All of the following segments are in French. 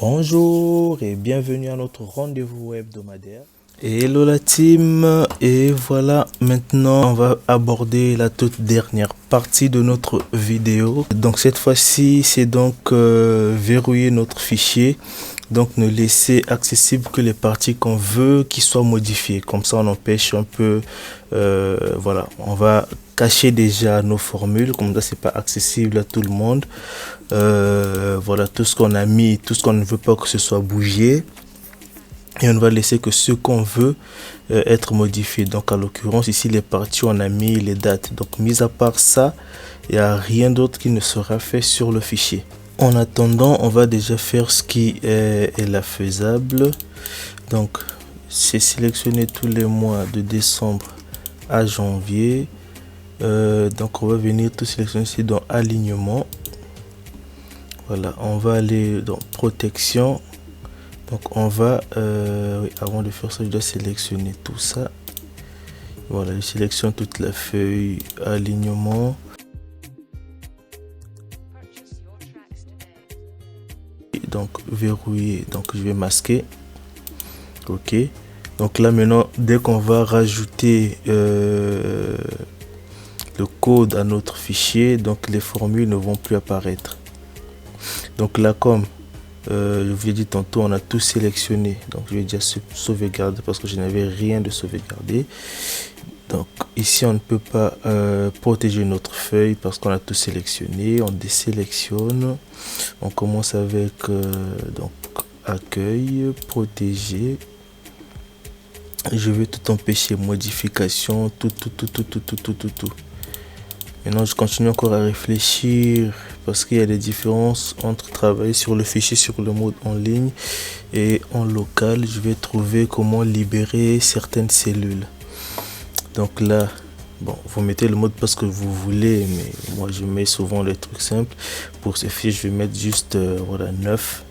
Bonjour et bienvenue à notre rendez-vous hebdomadaire. Hello la team, et voilà, maintenant on va aborder la toute dernière partie de notre vidéo. Donc cette fois-ci, c'est donc verrouiller notre fichier. Donc ne laisser accessible que les parties qu'on veut qui soient modifiées. Comme ça on empêche un peu, voilà, on va cacher déjà nos formules, comme ça c'est pas accessible à tout le monde. Voilà tout ce qu'on a mis, tout ce qu'on ne veut pas que ce soit bougé. Et on ne va laisser que ce qu'on veut être modifié. Donc, à l'occurrence, ici, les parties, on a mis les dates. Donc, mis à part ça, il n'y a rien d'autre qui ne sera fait sur le fichier. En attendant, on va déjà faire ce qui est la faisable. Donc, c'est sélectionner tous les mois de décembre à janvier. Donc, on va venir tout sélectionner ici dans alignement. Voilà, on va aller dans protection. Donc on va, oui, avant de faire ça, je dois sélectionner tout ça. Voilà, je sélectionne toute la feuille, alignement. Donc verrouiller, donc je vais masquer. Ok. Donc là maintenant, dès qu'on va rajouter le code à notre fichier, donc les formules ne vont plus apparaître. Donc là, comme je vous ai dit tantôt, on a tout sélectionné. Donc je vais déjà sauvegarder parce que je n'avais rien de sauvegardé. Donc ici on ne peut pas protéger notre feuille parce qu'on a tout sélectionné. On désélectionne. On commence avec donc accueil, protéger. Je vais tout empêcher, modification, tout. Maintenant, je continue encore à réfléchir parce qu'il y a des différences entre travailler sur le fichier sur le mode en ligne et en local. Je vais trouver comment libérer certaines cellules. Donc là, bon, vous mettez le mode parce que vous voulez, mais moi je mets souvent les trucs simples. Pour ce fichier, je vais mettre juste voilà 9.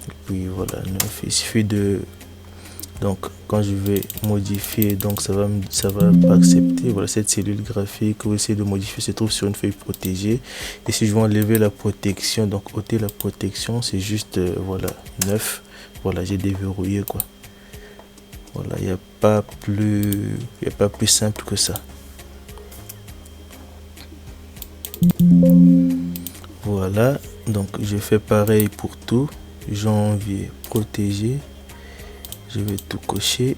Et puis voilà 9. Il suffit de... Donc quand je vais modifier, donc ça va pas accepter. Voilà, cette cellule graphique que vous essayez de modifier se trouve sur une feuille protégée. Et si je veux enlever la protection, donc ôter la protection, c'est juste voilà 9. Voilà, j'ai déverrouillé quoi. Voilà, il n'y a pas plus simple que ça. Voilà, donc je fais pareil pour tout. Janvier protégé. Je vais tout cocher.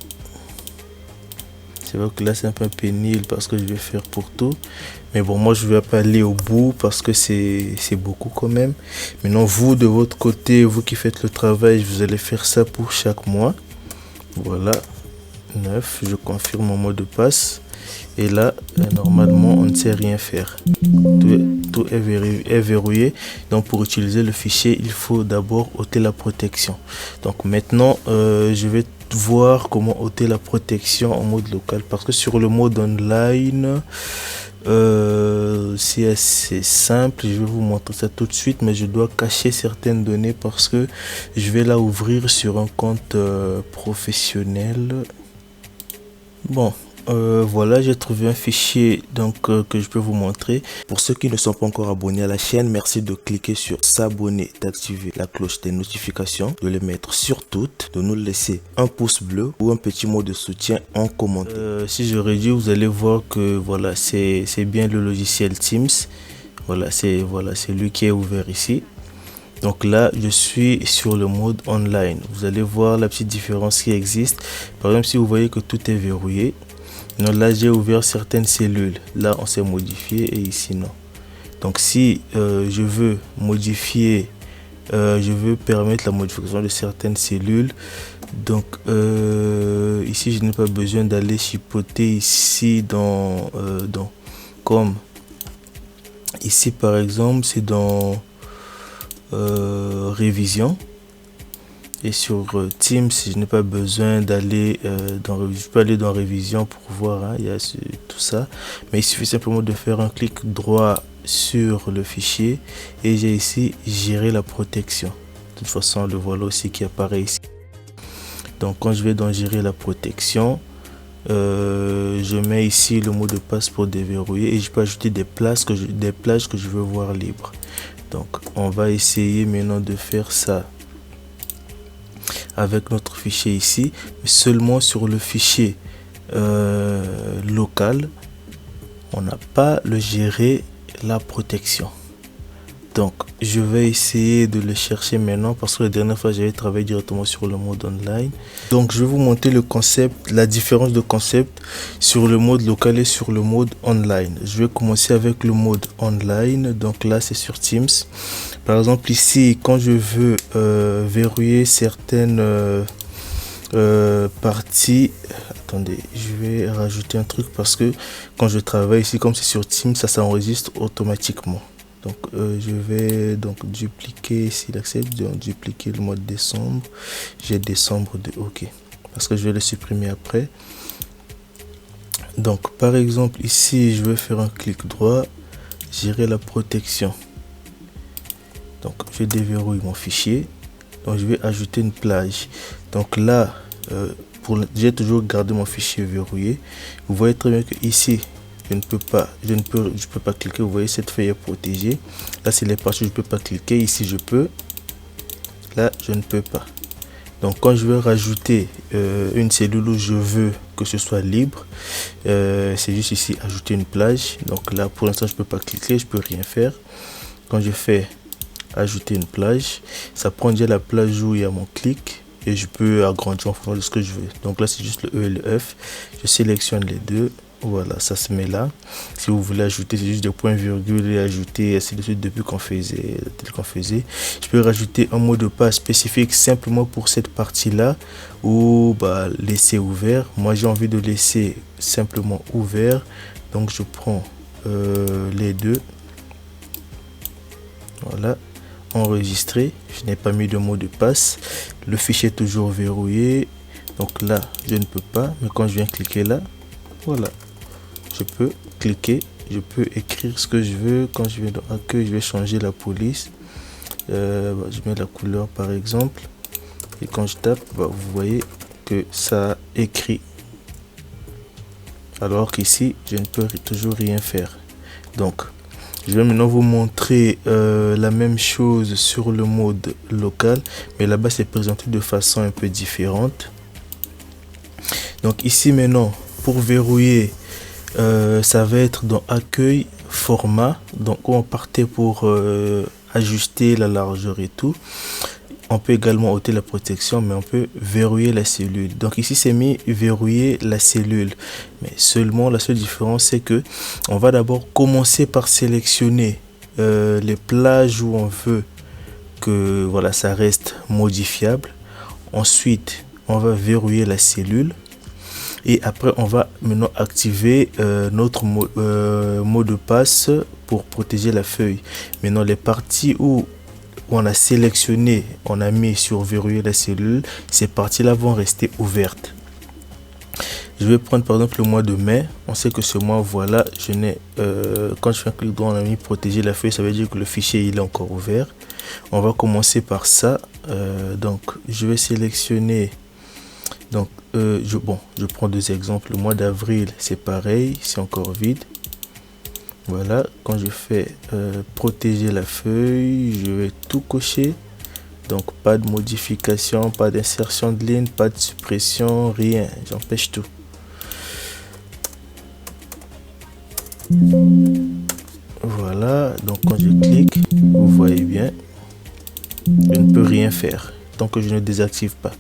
C'est vrai que là c'est un peu pénible parce que je vais faire pour tout. Mais bon, moi je vais pas aller au bout parce que c'est beaucoup quand même. Maintenant vous de votre côté, vous qui faites le travail, vous allez faire ça pour chaque mois. Voilà, 9, je confirme mon mot de passe. Et là, normalement, on ne sait rien faire. Tout est verrouillé. Donc, pour utiliser le fichier, il faut d'abord ôter la protection. Donc, maintenant, je vais voir comment ôter la protection en mode local. Parce que sur le mode online, c'est assez simple. Je vais vous montrer ça tout de suite. Mais je dois cacher certaines données parce que je vais la ouvrir sur un compte professionnel. Bon. Voilà, j'ai trouvé un fichier donc que je peux vous montrer. Pour ceux qui ne sont pas encore abonnés à la chaîne, merci de cliquer sur s'abonner, d'activer la cloche des notifications, de les mettre sur toutes, de nous laisser un pouce bleu ou un petit mot de soutien en commentaire. Si je réduis, vous allez voir que voilà, c'est bien le logiciel Teams. Voilà, c'est lui qui est ouvert ici. Donc là, je suis sur le mode online. Vous allez voir la petite différence qui existe. Par exemple, si vous voyez que tout est verrouillé. Non, là j'ai ouvert certaines cellules, là on s'est modifié et ici non. Donc si je veux modifier, je veux permettre la modification de certaines cellules. Donc ici je n'ai pas besoin d'aller chipoter ici dans comme ici par exemple c'est dans révision. Et sur Teams, je n'ai pas besoin d'aller je peux aller dans révision pour voir, hein, il y a tout ça. Mais il suffit simplement de faire un clic droit sur le fichier et j'ai ici gérer la protection. De toute façon, le voilà aussi qui apparaît ici. Donc quand je vais dans gérer la protection, je mets ici le mot de passe pour déverrouiller et je peux ajouter des plages que je veux voir libres. Donc on va essayer maintenant de faire ça avec notre fichier ici, mais seulement sur le fichier local. On n'a pas le gérer la protection. Donc je vais essayer de le chercher maintenant parce que la dernière fois j'avais travaillé directement sur le mode online. Donc je vais vous montrer le concept, la différence de concept sur le mode local et sur le mode online. Je vais commencer avec le mode online. Donc là c'est sur Teams. Par exemple ici, quand je veux verrouiller certaines parties, attendez, je vais rajouter un truc parce que quand je travaille ici, comme c'est sur Teams, ça s'enregistre automatiquement. Donc je vais donc dupliquer, s'il accepte, donc dupliquer le mode décembre. J'ai décembre de OK parce que je vais le supprimer après. Donc par exemple ici je vais faire un clic droit, gérer la protection. Donc je déverrouille mon fichier. Donc je vais ajouter une plage. Donc là j'ai toujours gardé mon fichier verrouillé. Vous voyez très bien que ici je peux pas cliquer. Vous voyez, cette feuille est protégée. Là c'est les parties où je peux pas cliquer. Ici je peux, là je ne peux pas. Donc quand je vais rajouter une cellule où je veux que ce soit libre, c'est juste ici ajouter une plage. Donc là pour l'instant je peux pas cliquer, je peux rien faire. Quand je fais ajouter une plage, ça prend déjà la plage où il y a mon clic et je peux agrandir en fonction de ce que je veux. Donc là c'est juste le E et le F. Je sélectionne les deux. Voilà, ça se met là. Si vous voulez ajouter, c'est juste des points virgules et ajouter ainsi de suite depuis qu'on faisait, tel qu'on faisait. Je peux rajouter un mot de passe spécifique simplement pour cette partie là ou laisser ouvert. Moi j'ai envie de laisser simplement ouvert, donc je prends les deux. Voilà, enregistrer. Je n'ai pas mis de mot de passe. Le fichier est toujours verrouillé, donc là je ne peux pas, mais quand je viens cliquer là, voilà, je peux cliquer, je peux écrire ce que je veux. Quand je vais dans accueil, je vais changer la police. Je mets la couleur par exemple, et quand je tape, vous voyez que ça écrit, alors qu'ici je ne peux toujours rien faire. Donc je vais maintenant vous montrer la même chose sur le mode local, mais là-bas c'est présenté de façon un peu différente. Donc ici maintenant, pour verrouiller, ça va être dans accueil, format, donc on partait pour ajuster la largeur et tout. On peut également ôter la protection, mais on peut verrouiller la cellule. Donc ici c'est mis verrouiller la cellule, mais seulement la seule différence c'est que on va d'abord commencer par sélectionner les plages où on veut que voilà ça reste modifiable. Ensuite on va verrouiller la cellule. Et après on va maintenant activer notre mot de passe pour protéger la feuille. Maintenant les parties où on a sélectionné, on a mis sur verrouiller la cellule, ces parties là vont rester ouvertes. Je vais prendre par exemple le mois de mai. On sait que ce mois, voilà, je n'ai quand je fais un clic droit, on a mis protéger la feuille, ça veut dire que le fichier il est encore ouvert. On va commencer par ça. Donc je vais sélectionner. Donc je prends deux exemples. Le mois d'avril c'est pareil, c'est encore vide. Voilà, quand je fais protéger la feuille, je vais tout cocher. Donc pas de modification, pas d'insertion de ligne, pas de suppression, rien, j'empêche tout. Voilà, donc quand je clique, vous voyez bien, je ne peux rien faire tant que je ne désactive pas.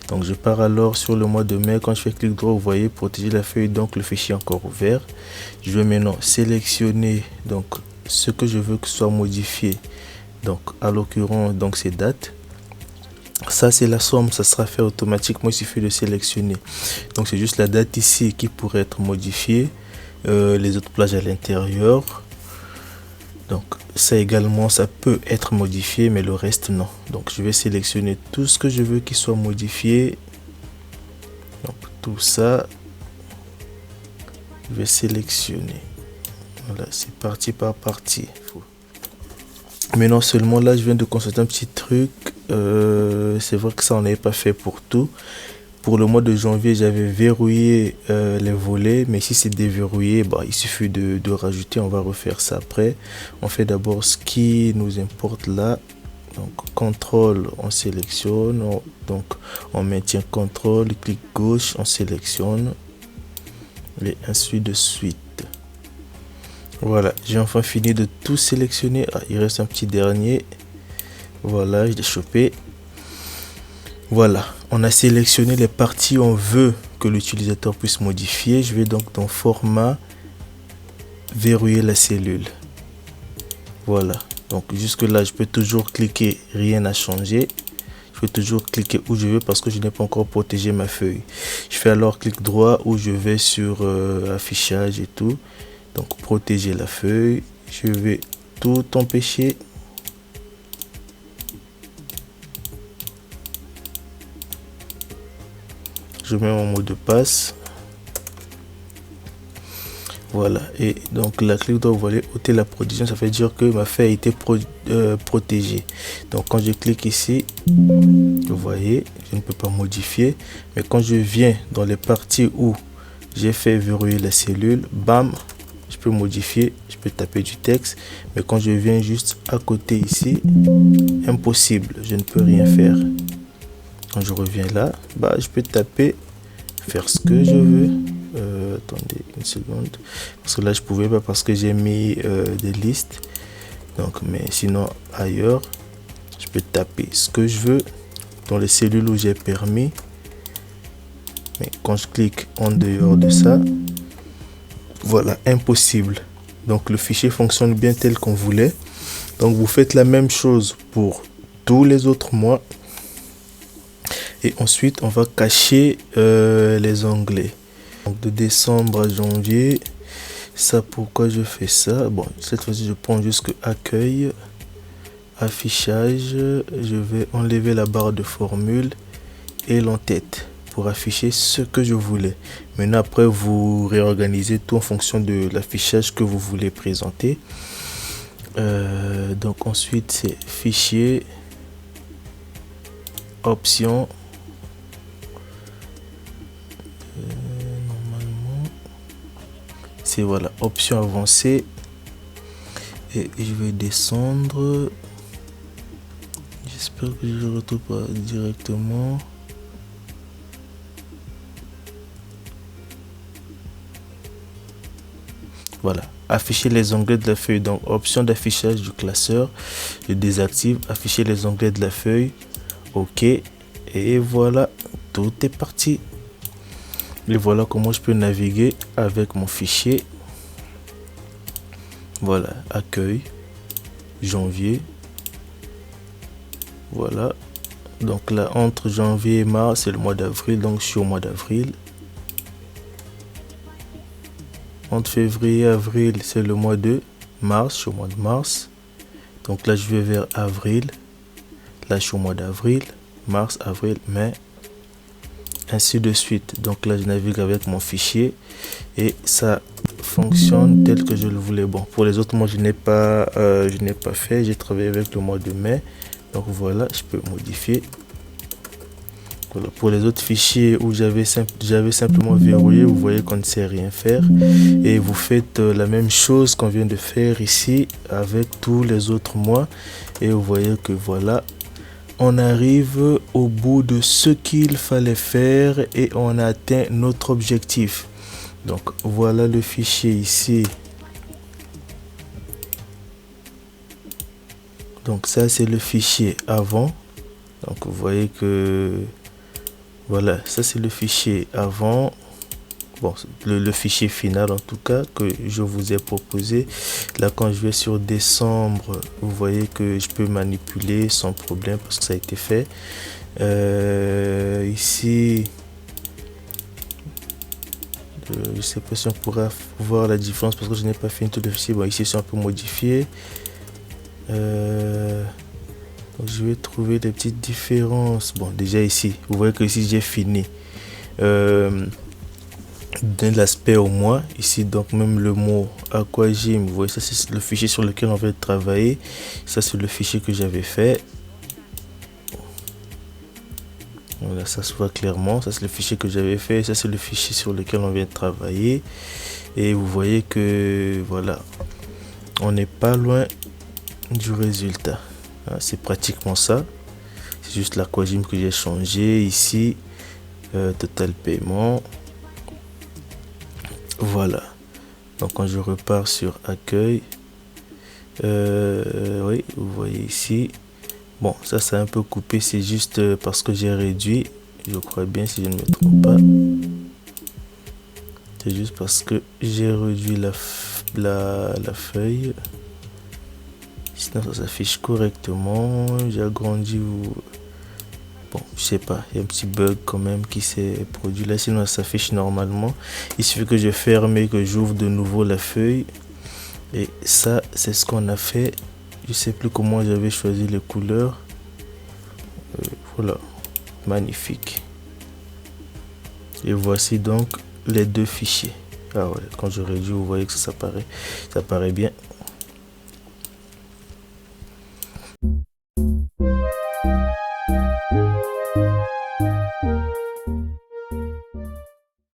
Donc je pars alors sur le mois de mai. Quand je fais clic droit, vous voyez protéger la feuille, donc le fichier est encore ouvert. Je vais maintenant sélectionner donc ce que je veux que soit modifié. Donc à l'occurrence donc ces dates. Ça c'est la somme, ça sera fait automatiquement, il suffit de sélectionner. Donc c'est juste la date ici qui pourrait être modifiée. Les autres plages à l'intérieur. Donc ça également, ça peut être modifié, mais le reste non. Donc je vais sélectionner tout ce que je veux qu'il soit modifié. Donc tout ça, je vais sélectionner. Voilà, c'est parti par partie. Mais non seulement là, je viens de constater un petit truc. C'est vrai que ça on n'avait pas fait pour tout. pour le mois de janvier, j'avais verrouillé les volets, mais si c'est déverrouillé, bah, il suffit de rajouter. On va refaire ça après. On fait d'abord ce qui nous importe là. Donc contrôle, on sélectionne, donc on maintient contrôle, clic gauche, on sélectionne et ainsi de suite. Voilà, j'ai enfin fini de tout sélectionner. Ah, il reste un petit dernier. Voilà, je l'ai chopé. Voilà, on a sélectionné les parties on veut que l'utilisateur puisse modifier. Je vais donc dans format, verrouiller la cellule. Voilà, donc jusque là je peux toujours cliquer, rien n'a changé. Je peux toujours cliquer où je veux parce que je n'ai pas encore protégé ma feuille. Je fais alors clic droit où je vais sur affichage et tout. Donc protéger la feuille, je vais tout empêcher. Je mets mon mot de passe. Voilà, et donc la clic droit, vous voyez, ôter la protection, ça veut dire que ma feuille a été protégée. Donc quand je clique ici, vous voyez, je ne peux pas modifier. Mais quand je viens dans les parties où j'ai fait verrouiller la cellule, bam, je peux modifier, je peux taper du texte. Mais quand je viens juste à côté ici, impossible, je ne peux rien faire. Quand je reviens là, bah, je peux taper, faire ce que je veux. Attendez une seconde, parce que là je pouvais pas parce que j'ai mis des listes. Donc, mais sinon ailleurs, je peux taper ce que je veux dans les cellules où j'ai permis. Mais quand je clique en dehors de ça, voilà, impossible. Donc le fichier fonctionne bien tel qu'on voulait. Donc vous faites la même chose pour tous les autres mois. Et ensuite on va cacher les onglets. Donc de décembre à janvier, ça, pourquoi je fais ça? Bon, cette fois-ci je prends jusque accueil, affichage, je vais enlever la barre de formule et l'entête pour afficher ce que je voulais. Maintenant après vous réorganisez tout en fonction de l'affichage que vous voulez présenter. Donc ensuite c'est fichier, options. C'est voilà, option avancée, et je vais descendre. J'espère que je ne retrouve pas directement. Voilà, afficher les onglets de la feuille. Donc option d'affichage du classeur, je désactive, afficher les onglets de la feuille. OK, et voilà, tout est parti. Et voilà comment je peux naviguer avec mon fichier. Voilà, accueil, janvier. Voilà. Donc là, entre janvier et mars, c'est le mois d'avril. Donc je suis au mois d'avril. Entre février et avril, c'est le mois de mars. Je suis au mois de mars. Donc là, je vais vers avril. Là, je suis au mois d'avril. Mars, avril, mai. Ainsi de suite. Donc là je navigue avec mon fichier et ça fonctionne tel que je le voulais. Bon, pour les autres mois je n'ai pas fait, j'ai travaillé avec le mois de mai. Donc voilà, je peux modifier. Voilà. Pour les autres fichiers où j'avais simplement verrouillé, vous voyez qu'on ne sait rien faire, et vous faites la même chose qu'on vient de faire ici avec tous les autres mois, et vous voyez que voilà, on arrive au bout de ce qu'il fallait faire et on a atteint notre objectif. Donc voilà le fichier ici. Donc ça c'est le fichier avant. Donc vous voyez que voilà, ça c'est le fichier avant. Bon, le fichier final en tout cas que je vous ai proposé. Là quand je vais sur décembre, vous voyez que je peux manipuler sans problème parce que ça a été fait. Ici, je sais pas si on pourra voir la différence parce que je n'ai pas fini tout le fichier. Bon, ici c'est un peu modifié. Donc je vais trouver des petites différences. Bon, déjà ici, vous voyez que ici j'ai fini. De l'aspect au moins ici, donc même le mot aquagym, vous voyez, ça c'est le fichier sur lequel on va travailler. Ça c'est le fichier que j'avais fait. Là, ça se voit clairement. Ça, c'est le fichier que j'avais fait. Ça, c'est le fichier sur lequel on vient de travailler. Et vous voyez que, voilà, on n'est pas loin du résultat. C'est pratiquement ça. C'est juste l'aquagym que j'ai changé ici. Total paiement. Voilà. Donc, quand je repars sur accueil, oui, vous voyez ici. Bon, ça c'est un peu coupé, c'est juste parce que j'ai réduit, je crois bien si je ne me trompe pas. C'est juste parce que j'ai réduit la feuille. Sinon ça s'affiche correctement. J'ai agrandi ou... Bon, je sais pas, il y a un petit bug quand même qui s'est produit là. Sinon ça s'affiche normalement. Il suffit que je ferme et que j'ouvre de nouveau la feuille. Et ça, c'est ce qu'on a fait. Je sais plus comment j'avais choisi les couleurs. Voilà, magnifique. Et voici donc les deux fichiers. Ah ouais, quand je réduis, vous voyez que ça paraît bien.